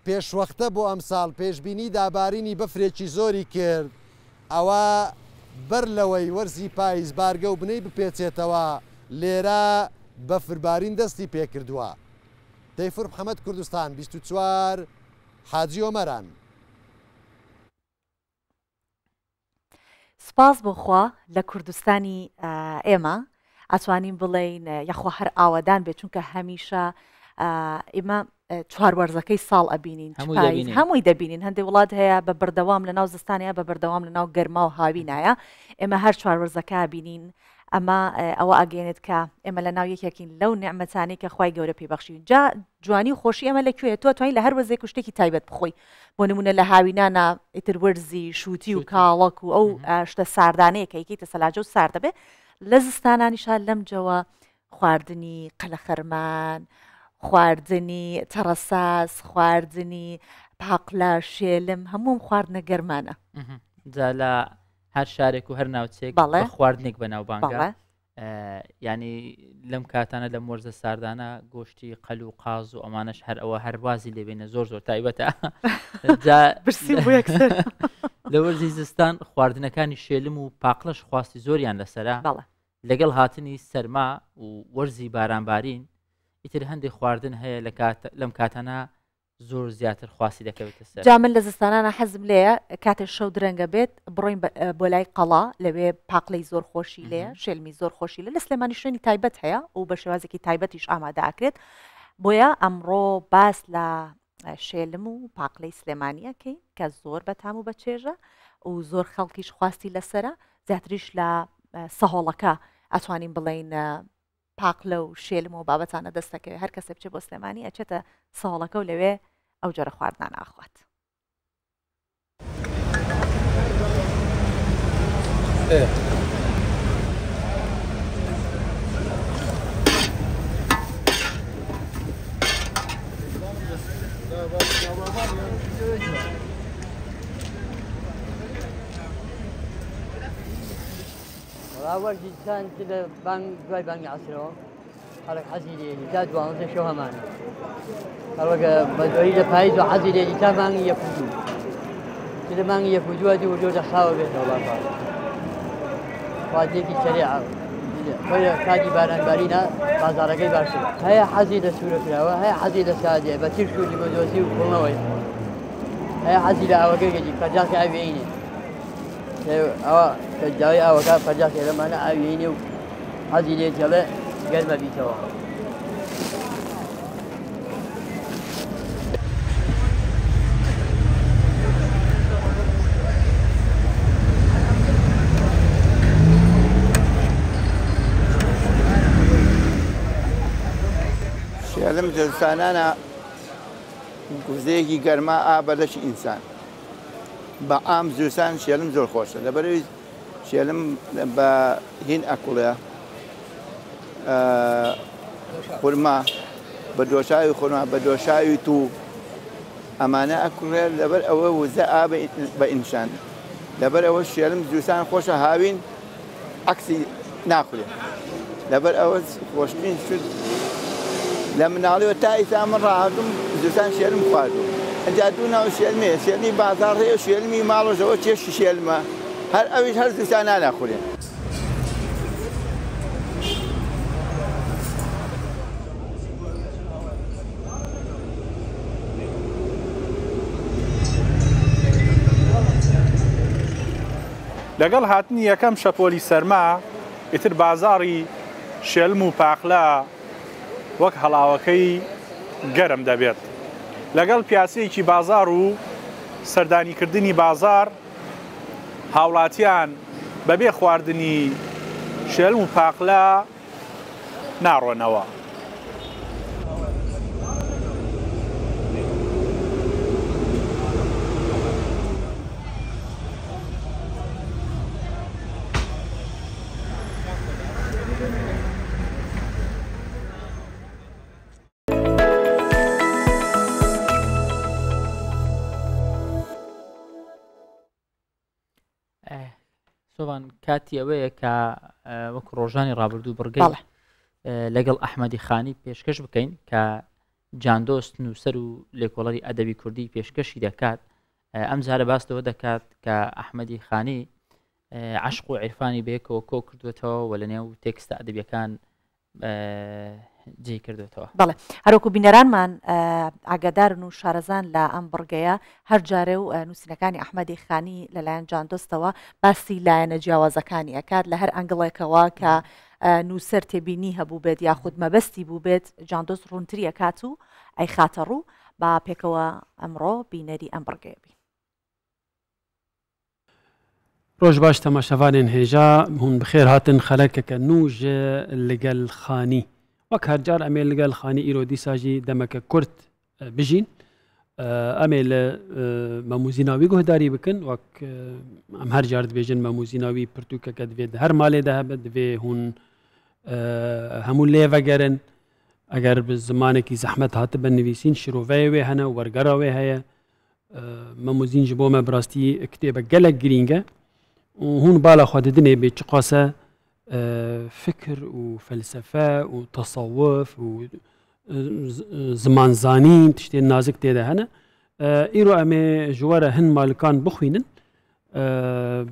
[SPEAKER 6] پێشوەختە بۆ ئەم ساڵ پێشبینی دابارینی بەفرێکی زۆری کرد ئەوە بەر لەوەی وەرزی پاییز بارگە و بنەی بپێچێتەوە لێرە بەفربارین دەستی پێکردووە. تەیفور محەممەد کوردستان 24 حاجی ئۆمەران.
[SPEAKER 1] سپاس بۆخوا لە کوردستانی ئێمە ئەتوانین بڵێین یاخوا هەر ئاوادان بێت چونکە هەمیشە ئێمە چواروەرزەکەی ساڵ ئەبینین هەمووی دەبینین هەندێک وڵات هەیە بە بەردەوام لە ناو زستانەیە بە بەردەوام لە ناو گەرما و هاوینایە ئێمە هەر چواروەرزەکە بینین ئەمە ئەوە ئەگەێنێت کە ئێمە لە ناو یەکێکین لەو نعمەتانەی کە خوای گەورە پێبەخشین جا جوانی و خۆشی ئەمە لەکوێت تۆ توانین لە هەر وەرزێک و شتێکی تایبەت بخۆی بۆ نمونە لە هاوینانە ئیتر وەرزی شووتی و کاڵک و ئەو شتە ساردانەیە کە یەکەیتە سەلاجە و سارد دەبێت لە زستانانیشان لەم جەوە خواردنی قەلە خەرمان خواردنی تەڕەساس خواردنی پاقلا شێلم هەموم خواردنە گەرمانە
[SPEAKER 2] جا لە هەر شارێک و هەر ناوچێک خواردنێک بەناوبانگە ینی لەم کاتانە لە مۆرزە ساردانە گۆشتی قەل و قاز و ئەمانش هەر ئەوە هەروازی لێبێنە زۆر زۆر تایبەتە لە وەرزی زستان خواردنەکانی شێلم و پاقلەش خواستی زۆریان لەسەرا لەگەڵ هاتنی سەرما و وەرزی بارانبارین ئیتر هەندێک خواردن هەیە لەم کاتانە زۆر زیاتر خواسی دەکەوێتە سەر
[SPEAKER 1] جا من لە زستانانە حەزم لێیە کاتێک شەو درەنگە بێت بڕۆین بۆ لای قەڵا لەوێ پاقلەی زۆر خۆشی لێە شێلمی زۆر خۆشی لە سلێمانی شوێنی تایبەت هەیە و بە شێوازێکی تایبەتیش ئامادە ئاکرێت بۆیە ئەمڕۆ باس لە شێلم و پاقلەی سلێمانیەکەی کە زۆر بەتام و بەچێژە و زۆر خەڵکیش خواستی لەسرە زیاتریش لە سەهۆڵەکە ئەتوانین بڵین پاقلە و شێلم و بابەتانە دەستەکەوێت هەر کەسێ بچێت بۆ سلێمانی ئەچێتە ساڵەکە و لەوێ ئەو جۆرە خواردنان ئاخوات.
[SPEAKER 9] راوەرد دیسان لە بانگ دوای بانگی عەسرەوە خەڵک حەزی لێدی تا 12 شەو هەمانە هەڵوەکە بەدوایی لە پاییز و حەزی لێدی تا مانگی یەک و دوو کە لە مانگی یەک و دووە دوو وردۆ دەخاوە بێتەوە باپا خوازیەکی سەریعە خۆی کاتی بارانبارینە بازاڕەکەی باشترە هەیە حەزی لە سوورەکراوە هەیە حەزی لە سادێ بە تیر شووری بۆدۆزی و کوڵنەوەی هەیە حەزی لە ئاوەکەی گەجی فەرجاقی ئاوێینێ ئەوە کە داوای ئاوەکە فەرجاقی لەمانە ئاوێینێ و حەزی لێ جەڵێ گەرمە بیتەوە
[SPEAKER 10] شێلم زستانانە گوزەیەکی گەرما ئابە لەشی ئینسان بە ئام زوستان شێلم زۆر خۆشە لەبەرەوەی شێلم بە هین ئەکوڵێ خورما بە دۆشاوی خورما بە دۆشاوی تو ئەمانە ئەکوڕێ لەبەر ئەوە وزە ئا بە ئینسان لەبەر ئەوە شێلم زوستان خۆشە هاوین عەکسی ناخورێ لەبەر ئەوە خۆشترین شت لە مناڵیەوە تا ئیسا من ڕاهاتوم زوستان شێلم خواردوم ئەجا دوو ناو شێلمێ شێلمی بازاڕ هەیە و شێلمی ماڵۆژەوە چێشی شێلمە هەر ئەویش هەر زوستان ناناخورێ
[SPEAKER 11] لەگەڵ هاتنی یەکەم شەپۆلی سەرما ئیتر بازاڕی شێلم و پاخلا وەک هەڵاوەکەی گەرم دەبێت لەگەڵ پیاسەیەکی بازار و سەردانیکردنی بازار هاوڵاتیان بەبێ خواردنی شێلم و پاخلا ناڕۆنەوە
[SPEAKER 2] سۆڤان کاتی ئەوەیە کە وەکو ڕۆژانی ڕابردوو بڕگەی لەگەڵ ئەحمەدی خانی پێشکەش بکەین کە جاندۆست نووسەر و لێکۆڵەری ئەدەبی کوردی پێشکەشی دەکات ئەم جارە باستەوە دەکات کە ئەحمەدی خانی عەشق و عیرفانی بەیەکەوە کۆ کردوێتەوە و لە نێو تێکستە ئەدەبیەکان جێ کردوێتەوە
[SPEAKER 1] بەڵێ هەروەکو بینەرانمان ئاگادارن و شارەزان لە ئەم بڕگەیە هەر جارێ و نووسینەکانی ئەحمەدی خانی لەلایەن جاندۆستەوە باسی لایەنە جیاوازەکانی ئەکات لە هەر ئەنگڵێکەوە کە نووسەر تێبینی هەبوو بێت یاخود مەبەستی بوو بێت جاندۆست ڕوونتری ئەکات و ئەی خاتە ڕوو با پێکەوە ئەمڕۆ بینەری ئەم بڕگەیە بین.
[SPEAKER 12] ڕۆژ باش تەماشەوانێن هێژا هون بخێر هاتن خەلەکەکە نوژ لەگەل خانی وەک هەرجار ئەمێ لەگەل خانی ئیرۆ دیساژی دەمەکە کورت بژین ئەمێ لە مەموزیناوی گۆهداری بکەن وەک ئەم هەرجار دەبێژن مەموزیناوی پرتوکەکە دەبێت هەر مالێ دەهەبێت دەبێ هون هەموو لێڤەگەرن ئەگەر زمانێکی زەحمەت هاتە بەنویسین شرۆڤەیەوێ هەنە وەرگەراوێ هەیە مەموزین ji بۆ me birastî kitêbe gelek giring e û hûn bala xwe didinê bê çi qase fikir û felsefe û tesawuf û zimanzanîn tiştên nazik tê de hene îro em ê ji were hin malikan bixwînin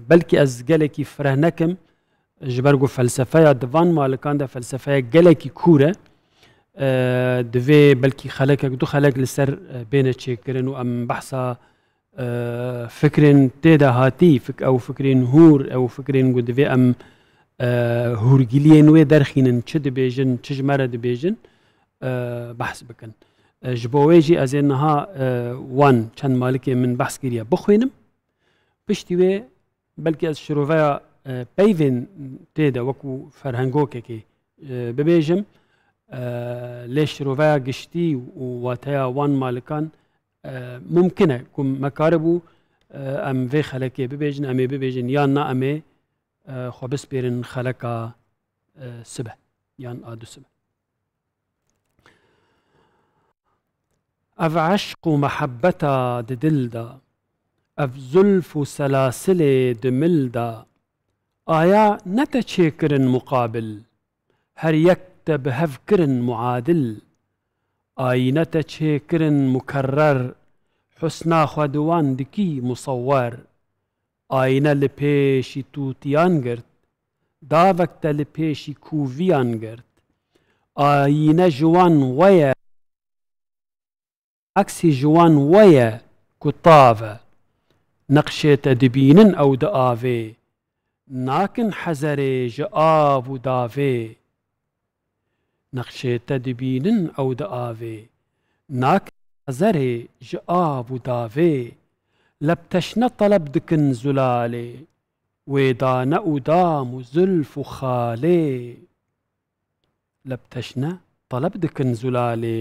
[SPEAKER 12] belkî ez gelekî fireh nekim ji ber ku felsefeya divan malikan de felsefeya gelekî kûr e divê belkî xelekek du xelek li ser bêne çêkirin û em behsa fikrên tê de hatî ew fikrên hûr ew fikrên ku divê em hûrgiliyên wê derxînin çi dibêjin çi ji me re dibêjin behs bikin ji bo wê jî ez ê niha wan çend malikê min behs kiriye bixwînim piştî wê belkî ez şiroveya peyvên tê de wekû ferhengokekê bibêjim lê şiroveya giştî û wateya wan malikan mumkin e ku me karibû em vê xelekê bibêjin em ê bibêjin yan na em ê xwe bispêrin xeleka sibe yan a du sibe ev eşq û mehebeta di dil da ev zulf û selasilê di mil da آیا نتا چێکردن مقابل هەر یەکتە بە هەفکردن معادل ئاینەتە چێکردن مکرر حسنا خودوان دکی مصور ئاینە لە پێشی تووتیان گرت داوەکتە لە پێشی کوڤیان گرت ئاینە ژوان وەیە عکسی ژوان وەیە کوتاوە نەقشێتە دبینن ئەو دەئاوێ ناکن حەزەرێ ژە ئاو و داوێ نەقشێتە دبینن ئەو دەئاوێ ناکن حەزەرێ ژە ئاو و داوێ لە بتەشنە تەلەب دکن زولالێ وێدانە و دام و زولف و خالێ لە بتەشنە تەلەب دکن زولالێ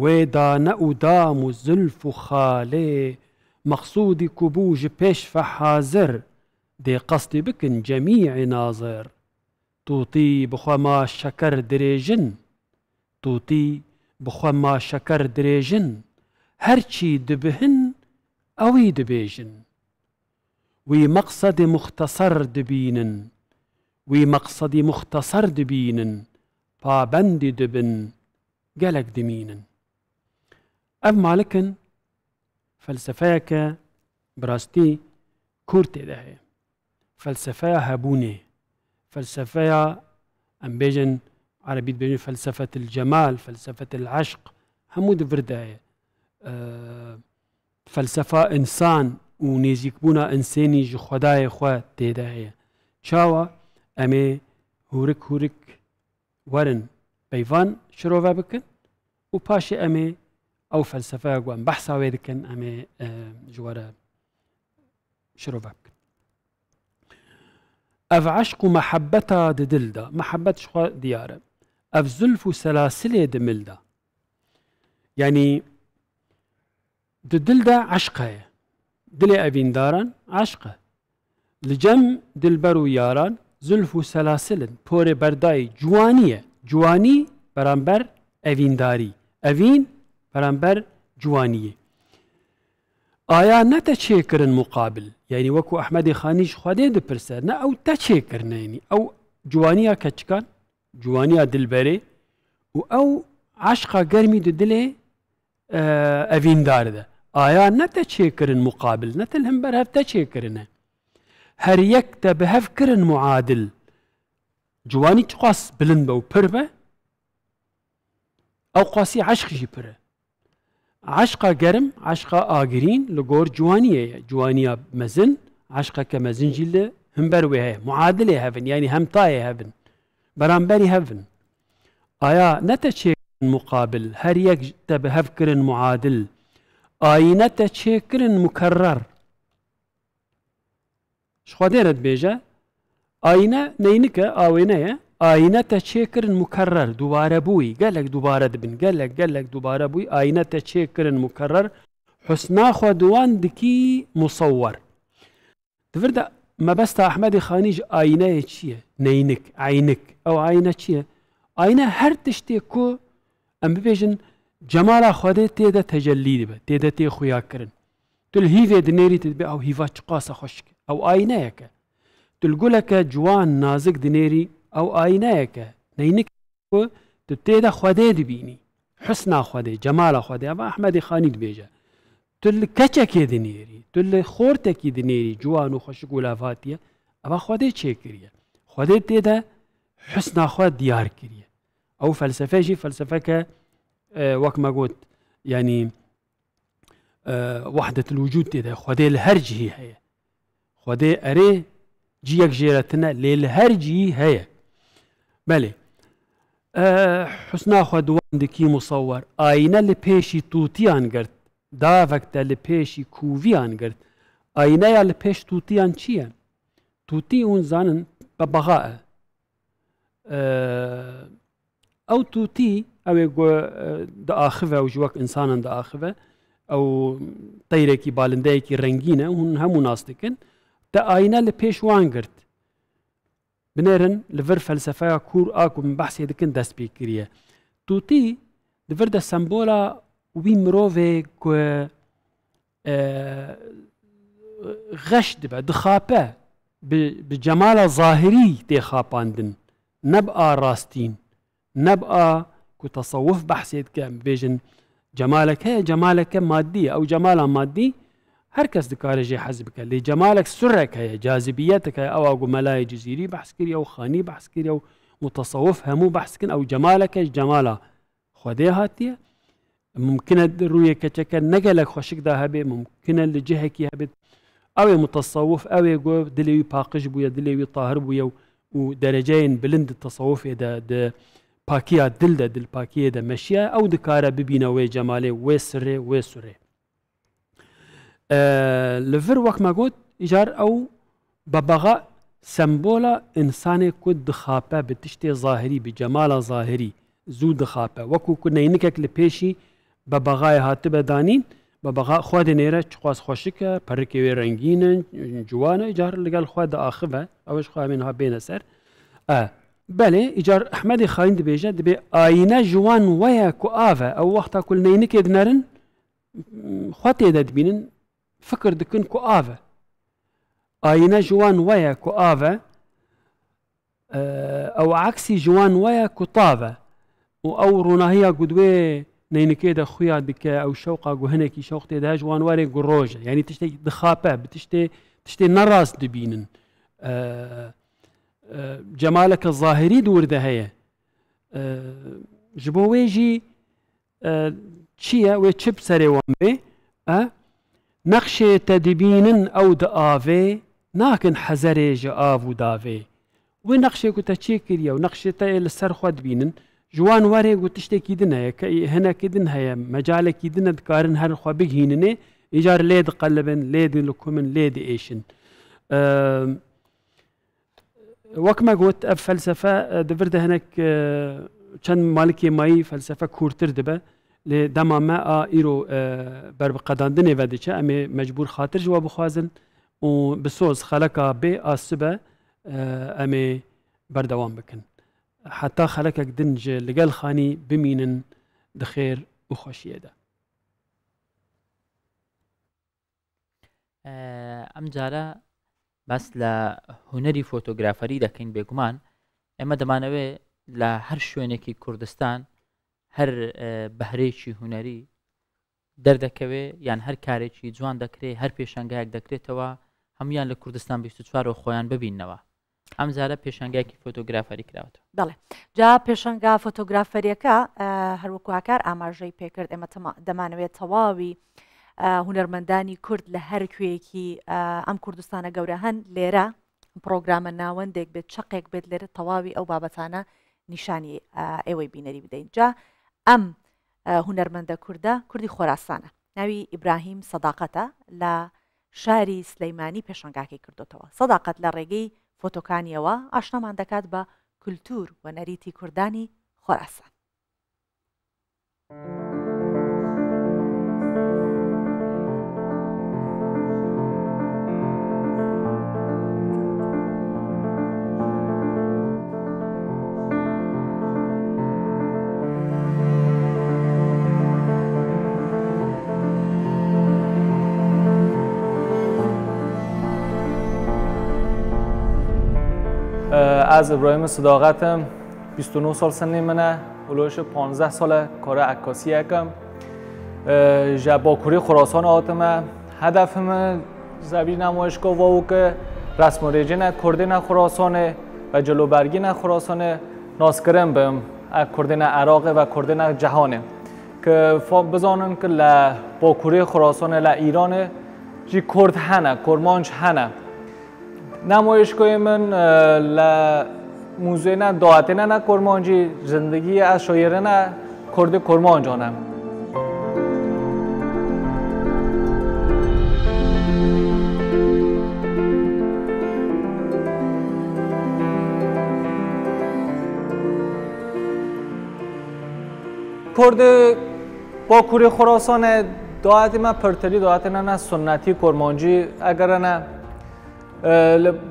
[SPEAKER 12] وێدانە و دام و زولف و خالێ مەقسوودی کوبوو ژ پێش فەحازر دێ قەستی بکن جەمیعی نازر تووتی بخوا ما شەکەر درێژن تووتی بخوا ما شەکەر درێژن هەرچی دبهن ئەوی دبێژن وی مەقسەدی مختصەر دبینن وی مەقسەدی مختصەر دبینن پابەندی دبن گەلک دمینن ئەف مالکن فەلسفەیەکە بڕاستی کورد تێدا هەیە فەلسفەیە هەبوونێ فەلسفەیە ئەم بێژن عەرەبیت بێژن فەلسفەت الجەمال فەلسفەت العەشق هەموو دڤردا هەیە فەلسفە ئینسان و نێزیکبوونا ئینسێنی ژ خودایە خوا تێدا هەیە چاوە ئەمێ هورک هورک وەرن پەیوان شرۆڤە بکن و پاشێ ئەمێ ئەو فەلسفەیە گوان بەحسا وێ دکن ئەمێ ژوەرە شرۆڤە بکن ئەڤ عەشق و مەحەبەتە ددلدا مەحەبەتش خوا دیارە ئەڤ زولف و سەلاسلێ دملدا یعنی ددلدا عەشق هەیە دلێ ئەڤینداران عەشقە لە جەم دلبەر و یاران زولف و سەلاسلن پۆرێ بەردایی جوانیە جوانی بەرامبەر ئەڤینداری ئەڤین بەرامبەر جوانیە ئایا نەتە چێکردن مقابل یعنی وەکو ئەحمەدی خانیش خودێ دپرسە نە ئەو تە چێکردنێنی ئەو جوانیە کەچکان جوانیە دلبەرێ و ئەو عەشقا گەرمی دلێ ئەڤینداردە ئایا نەتە چێکردن مقابل نەتل هەمبەر هەفتە چێکردنە هەر یەکتە بە هەفکردن معادل جوانی چ قاس بلند بە و پر بە ئەو قاسی عەشقیشی پرە عەشقا گەرم عەشقا ئاگرین لە گۆر جوانیەیە جوانیە مەزن عەشقەکە مەزنجی لە هەمبەر وێ هەیە معادلێ هەبن یعنی هەمتایە هەبن بەرامبەری هەبن ئایا نەتە چێکردن مقابل هەر یەکتە بە هەفکردن معادل ئاینەتە چێکردن مکەرەر خوا دێرت بێژە ئاینە نەینکە ئاوێنەیە ئاینەتە چێکردن مکەرەر دووبارە بووی گەلک دووبارە دبن گەلک گەلک دووبارە بووی ئاینەتە چێکردن مکەرەر حسنا خودوان دکی مصور دڤردا مەبەستە ئەحمەدی خانیش ئاینەیە چییە نەینک عینک ئەو ئاینە چییە ئاینە هەر تشتێک کۆ ئەم ببێژن جەمالا خودێ تێدە تەجەلی دبە تێدە تێ خویاکردن تل هیڤێ دنێریت بێ ئەو هیڤا چ قاسە خۆشک ئەو ئاینەیەکە تلگولەکە جوان نازک دنێری ئەو ئاینەیەکە نەینک تو تێدا خودێ دبینی حسنا خودێ جەمالا خودێ ئەمە ئەحمەدی خانی دبێژە تو لە کەچەکێ دنێری تو لە خۆرتێکی دنێری جوان و خۆشک و لافاتیە ئەوە خودێ چێکردە خودێ تێدا حسنا خوا دیار کردە ئەو فەلسفەیەشی فەلسفەکە وەک مەگوت ینی وحدة الوجود تێدا خودێ لە هەر جهی هەیە خودێ ئەرێ جیەک ژێرەتنە لێ لە هەر جی هەیە بەێ حسنا خودواندکی مصور ئاینە لە پێشی تووتیان گرت داوەکتە لە پێشی کوڤیان گرت ئاینەیە لە پێش تووتیان چییە تووتی اون زانن بە بەغاە ئەو تووتی ئەوێ داخڤە و ژوەک ئینسانان داخڤە ئەو تەیرێکی باڵندەیەکی ڕەنگینە هون هەموو ناس دکن تە ئاینە لە پێش وان گرت بنێرن لەڤەر فەلسفەیە کوور ئاکو من بەحسێ دکن دەست پێ کردە تووتی دڤردە سمبۆلا وی مرۆڤێک غەش دبە دخاپە بجمال ظاهري تخاباندن نبقى راستين نبقى كتصوف بحثيت كم بيجن جمالك هي جمالك مادي او جمالها مادي هر کس دکاره جی حزب که لی جمالك سرك هي جاذبيتك هي او اقو ملاي جزيري بحث كري او خاني بحث كري او متصوف همو بحث كن او جمالك جمالا خودي هاتيه ممكن روية كتشكا نقلك خوشك دا هبي ممكن لجهك هبي او متصوف او يقو دليوي باقش بويا دليوي طاهر بويا ودرجين بلند التصوف دا باكيا دل دا دل باكيا دا مشيا او دكاره ببينا وي جمالي وي سري وي سري لفر وقت ما قلت إيجار أو ببغاء سمبولا إنساني كود دخابة بتشتي ظاهري بجمال ظاهري زود دخابة وكو كنا ينكك لبيشي ببغاء هاتبه دانين ببغاء خواد نيرة چخواز خوشكة پركي رنگين جوانا إيجار لقال خواد آخبه أوش خواه منها بين سر بله إيجار أحمد خاين دبيجة دبي آينا جوان ويا كؤافة أو وقتا كل نينك يدنرن خواتي دبينن فكر دكن كؤافة آينا جوان ويا كؤافة أو عكسي جوان ويا كطافة أو روناهيا قدوة نينكيدا خويا دكا أو شوقا وهنكي شوقتي ده جوان واري قروجة يعني تشتي دخابة بتشتي نراس دبينن جمالك الظاهري دور ده هي جبويجي تشيا ويتشب سري وامبي نقش تدبين أو دآفي ناكن حزري جآف ودافي ونقش كنت تشيكريا ونقش تايل السرخوات بينن جوان واري وتشتي كيدن هيا هنا كيدن هيا مجال كيدن دكارن هر خوا بيهينني إيجار ليد قلبن ليد لكمن ليد إيشن وكما قلت فلسفة دفرده هناك كان مالكي ماي فلسفة كورتر دبا لدما ما إيرو برب قداندني وديشة أمي مجبور خاطر جواب خوازن وبسوز خلقا بي آسبة أمي بردوام بكن حتى خلقك دنج لقال خاني بمينن دخير وخوشية ده
[SPEAKER 2] ئەم جارە بەس لە هوەری فۆتۆگرافەری دەکەین بێگومان ئێمە دەمانەوێت لە هەر شوێنێکی کوردستان هەر بەهرێکی هوەری دەردەکەوێت یان هەر کارێکی جوان دەکرێت هەر پێشانگایەک دەکرێتەوە هەمویان لە کوردستان 24 خۆیان ببینەوە ئەم جارە پێشانگایەکی فۆتۆگرافەری کراوەتەوە
[SPEAKER 1] بەڵێ جا پێشەنگا فۆتۆگرافەریەکە هەروەکو هاکار ئاماژەی پێکرد ئێمە دەمانەوێت تەواوی هونەرمەندانی کورد لە هەر کوێیەکی ئەم کوردستانە گەورە هەن لێرە پرۆگرامە ناوەندێک بێت چقێک بێت لێرە تەواوی ئەو بابەتانە نیشانی ئێوەی بینەری بدەین جا ئەم هونەرمەندە کوردی خۆراسانە ناوی ئیبراهیم سەداقەتە لە شاری سلەیمانی پێشەنگاکەی کردوتەوە سەداقەت لە ڕێگەی فۆتۆکانیەوە ئاشنامان دەکات بە کولتور و نەریتی کوردانی خۆراسان.
[SPEAKER 13] از ابراهیم صداقتم 29 سال سنی منه اولوش 15 سال کار عکاسی اکم با کوری خراسان آتمه هدفم زبیر نمایشگاه واو که رسم و رژه کردن خراسانه و جلوبرگی خراسانه ناسکرم بهم کردن عراق و کردن جهانه که بزانم که با کوری خراسانه ل ایران جی کرد هنه کرمانج هنه نمایشگاه من موضوع نه دعاته نه کرمانجی زندگی از شاعره نه کرد کرمانجانم کرد با کوری خراسان دعاته من پرتری دعاته نه سنتی کرمانجی اگر نه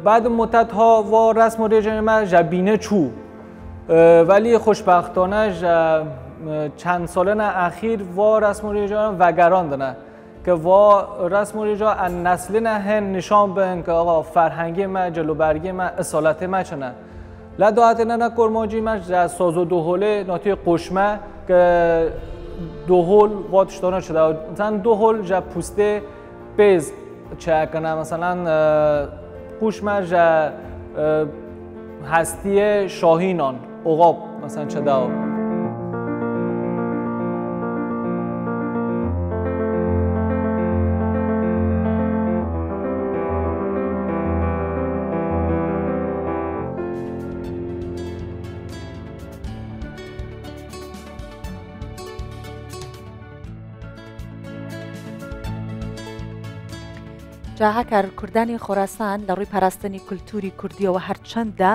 [SPEAKER 13] بعد مدت ها و رسم و رژیم ما جبینه چو ولی خوشبختانه چند ساله اخیر و رسم و رژیم وگران دنه که وا رسم و رجا ان نسل نه هن نشان بهن که آقا فرهنگی ما جلوبرگی ما اصالت ما چنه لدوات نه کرماجی ما از ساز و دوهله ناتی قشمه که دوهل واتشتانه شده مثلا دوهل جا پوسته بیز چه کنه مثلا قشمه جا هستی شاهینان عقاب مثلا چه داو
[SPEAKER 1] هەکار کوردانی خۆراسان لە ڕووی پاراستنی کولتوری کوردیەوە هەرچەندە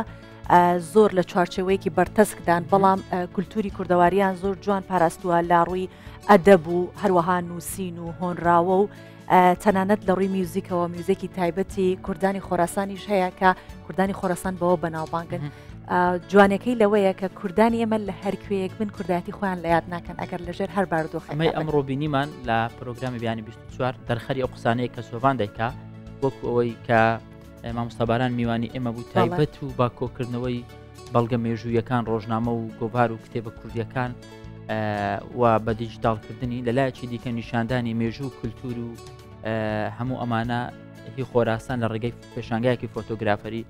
[SPEAKER 1] زۆر لە چوارچێوەیەکی بەرتەسکدان بەڵام کولتوری کوردەواریان زۆر جوان پاراستووە لا ڕووی ئەدەب و هەروەها نووسین و هۆنراوە و تەنانەت لە ڕووی میوزیکەوە میوزێکی تایبەتی کوردانی خۆراسانیش هەیە کە کوردانی خۆراسان بەوە بەناوبانگن جوانەکەی لەوەیە کە کوردانی ئێمە لە هەرکوێیەک بن کوردایەتی خۆیان لە یاد ناکەن ئەگەر لەژێر هەر بارودۆخ
[SPEAKER 2] ئەمەی ئەمڕۆ بینیمان لە پرۆگرامی بیانی 24 دەرخەری ئەو قسانەیە کە سۆڤان دەیکا وەکو ئەوەی کە مامۆستاباران میوانی ئێمە بوو تایبەت و با کۆکردنەوەی بەڵگە مێژوویەکان ڕۆژنامە و گۆڤار و کتێبە کوردیەکان و بە دیجیتالکردنی لەلایەکی دیکە نیشاندانی مێژوو کولتور و هەموو ئەمانە هی خۆراسان لە ڕێگەی پێشانگایەکی فۆتۆگرافەری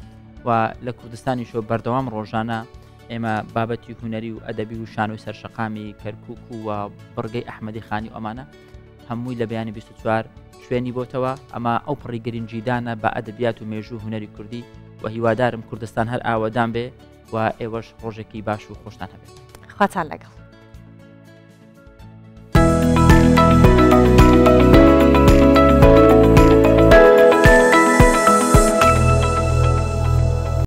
[SPEAKER 2] و لە کوردستانیشۆ بەردەوام ڕۆژانە ئێمە بابەتی هوەری و ئەدەبی و شانۆی سەرشەقامی کەرکووک و بڕگەی ئەحمەدی خانی ئەمانە هەمووی لە بیانی 24 شوێنی بۆتەوە ئەمە ئەو پڕی گرنگجیدانە بە ئەدەبیات و مێژوو هوەری کوردی و هیوادارم کوردستان هەر ئاوەدان بێ و ئێوەش ڕۆژێکی باش و خۆشتان هەبێت.
[SPEAKER 1] خواتان لەگەڵ.